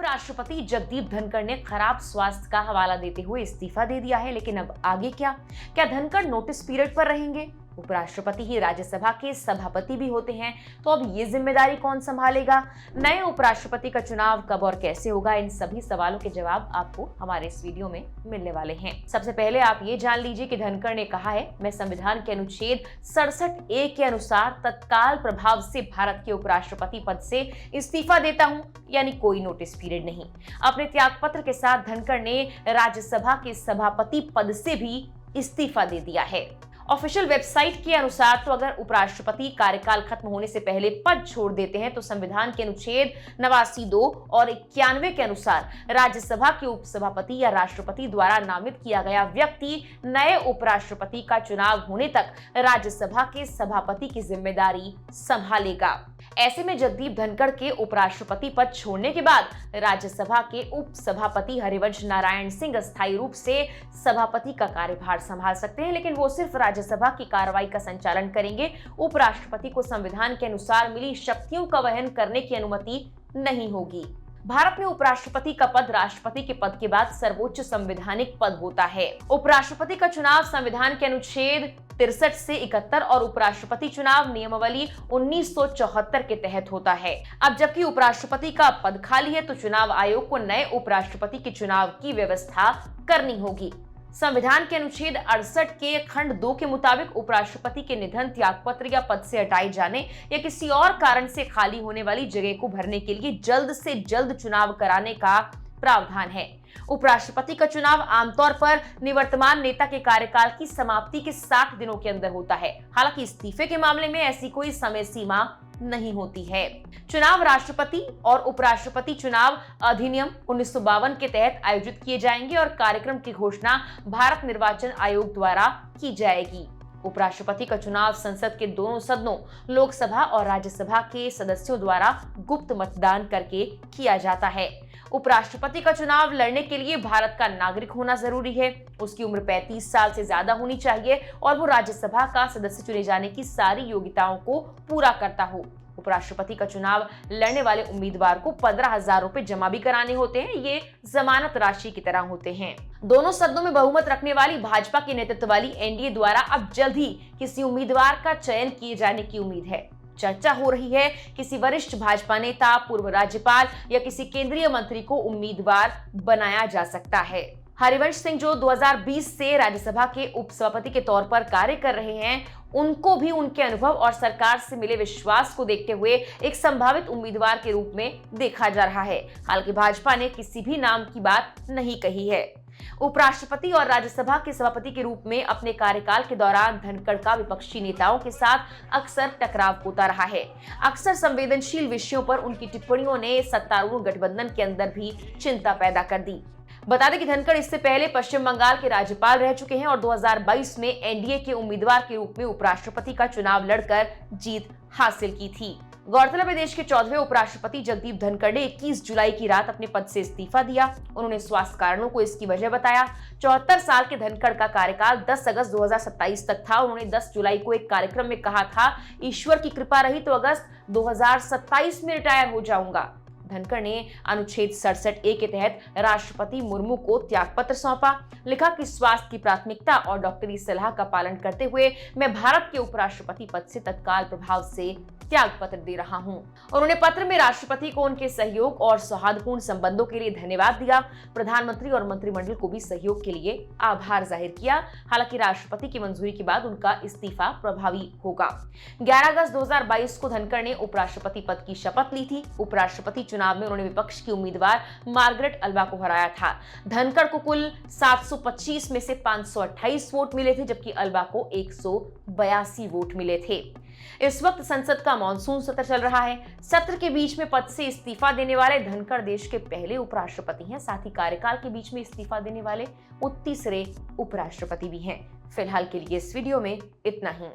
राष्ट्रपति जगदीप धनखड़ ने खराब स्वास्थ्य का हवाला देते हुए इस्तीफा दे दिया है, लेकिन अब आगे क्या धनखड़ नोटिस पीरियड पर रहेंगे? उपराष्ट्रपति ही राज्यसभा के सभापति भी होते हैं, तो अब ये जिम्मेदारी कौन संभालेगा? नए उपराष्ट्रपति का चुनाव कब और कैसे होगा? इन सभी सवालों के जवाब आपको हमारे इस वीडियो में मिलने वाले हैं। सबसे पहले आप ये जान लीजिए कि धनखड़ ने कहा है, मैं संविधान के अनुच्छेद 67A के अनुसार तत्काल प्रभाव से भारत के उपराष्ट्रपति पद से इस्तीफा देता हूं, यानी कोई नोटिस पीरियड नहीं। अपने त्यागपत्र के साथ धनखड़ ने राज्यसभा के सभापति पद से भी इस्तीफा दे दिया है। ऑफिशियल वेबसाइट के अनुसार तो अगर उपराष्ट्रपति कार्यकाल खत्म होने से पहले पद छोड़ देते हैं तो संविधान के अनुच्छेद 89(2) और 91 के अनुसार राज्यसभा के उपसभापति या राष्ट्रपति द्वारा नामित किया गया व्यक्ति नए उपराष्ट्रपति का चुनाव होने तक राज्यसभा के सभापति की जिम्मेदारी संभालेगा। ऐसे में जगदीप धनखड़ के उपराष्ट्रपति पद छोड़ने के बाद राज्यसभा के उपसभापति हरिवंश नारायण सिंह अस्थायी रूप से सभापति का कार्यभार संभाल सकते हैं, लेकिन वो सिर्फ राज्यसभा की कार्रवाई का संचालन करेंगे। उपराष्ट्रपति को संविधान के अनुसार मिली शक्तियों का वहन करने की अनुमति नहीं होगी। भारत में उपराष्ट्रपति का पद राष्ट्रपति के पद के बाद सर्वोच्च संवैधानिक पद होता है। उपराष्ट्रपति का चुनाव संविधान के अनुच्छेद 63 से 71 और उपराष्ट्रपति चुनाव नियमावली 1974 के तहत होता है। अब जबकि उपराष्ट्रपति का पद खाली है तो चुनाव आयोग को नए उपराष्ट्रपति के चुनाव की व्यवस्था करनी होगी। संविधान के अनुच्छेद 68 के खंड 2 के मुताबिक उपराष्ट्रपति के निधन, त्यागपत्र या पद से हटाए जाने या किसी और कारण से खाली होने वाली जगह को भरने के लिए जल्द से जल्द चुनाव कराने का प्रावधान है। उपराष्ट्रपति का चुनाव आमतौर पर निवर्तमान नेता के कार्यकाल की समाप्ति के 60 दिनों के अंदर होता है। हालांकि इस्तीफे के मामले में ऐसी कोई समय सीमा नहीं होती है। चुनाव राष्ट्रपति और उपराष्ट्रपति चुनाव अधिनियम 1952 के तहत आयोजित किए जाएंगे और कार्यक्रम की घोषणा भारत निर्वाचन आयोग द्वारा की जाएगी। उपराष्ट्रपति का चुनाव संसद के दोनों सदनों लोकसभा और राज्यसभा के सदस्यों द्वारा गुप्त मतदान करके किया जाता है। उपराष्ट्रपति का चुनाव लड़ने के लिए भारत का नागरिक होना जरूरी है। उसकी उम्र 35 साल से ज्यादा होनी चाहिए और वो राज्यसभा का सदस्य चुने जाने की सारी योग्यताओं को पूरा करता हो। उपराष्ट्रपति का चुनाव लड़ने वाले उम्मीदवार को 15,000 रुपए जमा भी कराने होते हैं। ये जमानत राशि की तरह होते हैं। दोनों सदनों में बहुमत रखने वाली भाजपा के नेतृत्व वाली एनडीए द्वारा अब जल्द ही किसी उम्मीदवार का चयन किए जाने की उम्मीद है। चर्चा हो रही है किसी वरिष्ठ भाजपा नेता, पूर्व राज्यपाल या किसी केंद्रीय मंत्री को उम्मीदवार बनाया जा सकता है। हरिवंश सिंह जो 2020 से राज्यसभा के उपसभापति के तौर पर कार्य कर रहे हैं, उनको भी उनके अनुभव और सरकार से मिले विश्वास को देखते हुए एक संभावित उम्मीदवार के रूप में देखा जा रहा है। हालांकि भाजपा ने किसी भी नाम की बात नहीं कही है। उपराष्ट्रपति और राज्यसभा के सभापति के रूप में अपने कार्यकाल के दौरान धनखड़ का विपक्षी नेताओं के साथ अक्सर टकराव होता रहा है। अक्सर संवेदनशील विषयों पर उनकी टिप्पणियों ने सत्तारूढ़ गठबंधन के अंदर भी चिंता पैदा कर दी। बता दें कि धनखड़ इससे पहले पश्चिम बंगाल के राज्यपाल रह चुके हैं और 2022 में एनडीए के उम्मीदवार के रूप में उपराष्ट्रपति का चुनाव लड़कर जीत हासिल की थी। गौरतलब है देश के 14वें उपराष्ट्रपति जगदीप धनखड़ ने 21 जुलाई की रात अपने पद से इस्तीफा दिया। उन्होंने स्वास्थ्य कारणों को इसकी वजह बताया। 74 साल के धनखड़ का कार्यकाल 10 अगस्त 2027 तक था। उन्होंने 10 जुलाई को एक कार्यक्रम में कहा था, ईश्वर की कृपा रही तो अगस्त 2027 में रिटायर हो जाऊंगा। धनखड़ ने अनुच्छेद 67A के तहत राष्ट्रपति मुर्मू को त्यागपत्र सौंपा। लिखा कि स्वास्थ्य की प्राथमिकता और डॉक्टरी सलाह का पालन करते हुए मैं भारत के उपराष्ट्रपति पद से तत्काल प्रभाव से त्यागपत्र दे रहा हूं। उन्होंने पत्र में राष्ट्रपति को उनके सहयोग और सौहार्दपूर्ण संबंधों के लिए धन्यवाद दिया। प्रधानमंत्री और मंत्रिमंडल को भी सहयोग के लिए आभार जाहिर किया। हालांकि राष्ट्रपति की मंजूरी के बाद उनका इस्तीफा प्रभावी होगा। 11 अगस्त 2022 को धनखड़ ने उपराष्ट्रपति पद की शपथ ली थी। उपराष्ट्रपति चुनाव में उन्होंने विपक्ष की उम्मीदवार मार्गरेट अल्वा को हराया था। धनखड़ को कुल 725 में से 528 वोट मिले थे, जबकि अल्वा को 182 वोट मिले थे। इस वक्त संसद का मॉनसून सत्र चल रहा है। सत्र के बीच में पद से इस्तीफा देने वाले धनखड़ देश के पहले उपराष्ट्रपति हैं। साथ ही कार्यकाल के बीच में इस्तीफा देने वाले वो तीसरे उपराष्ट्रपति भी हैं। फिलहाल के लिए इस वीडियो में इतना ही।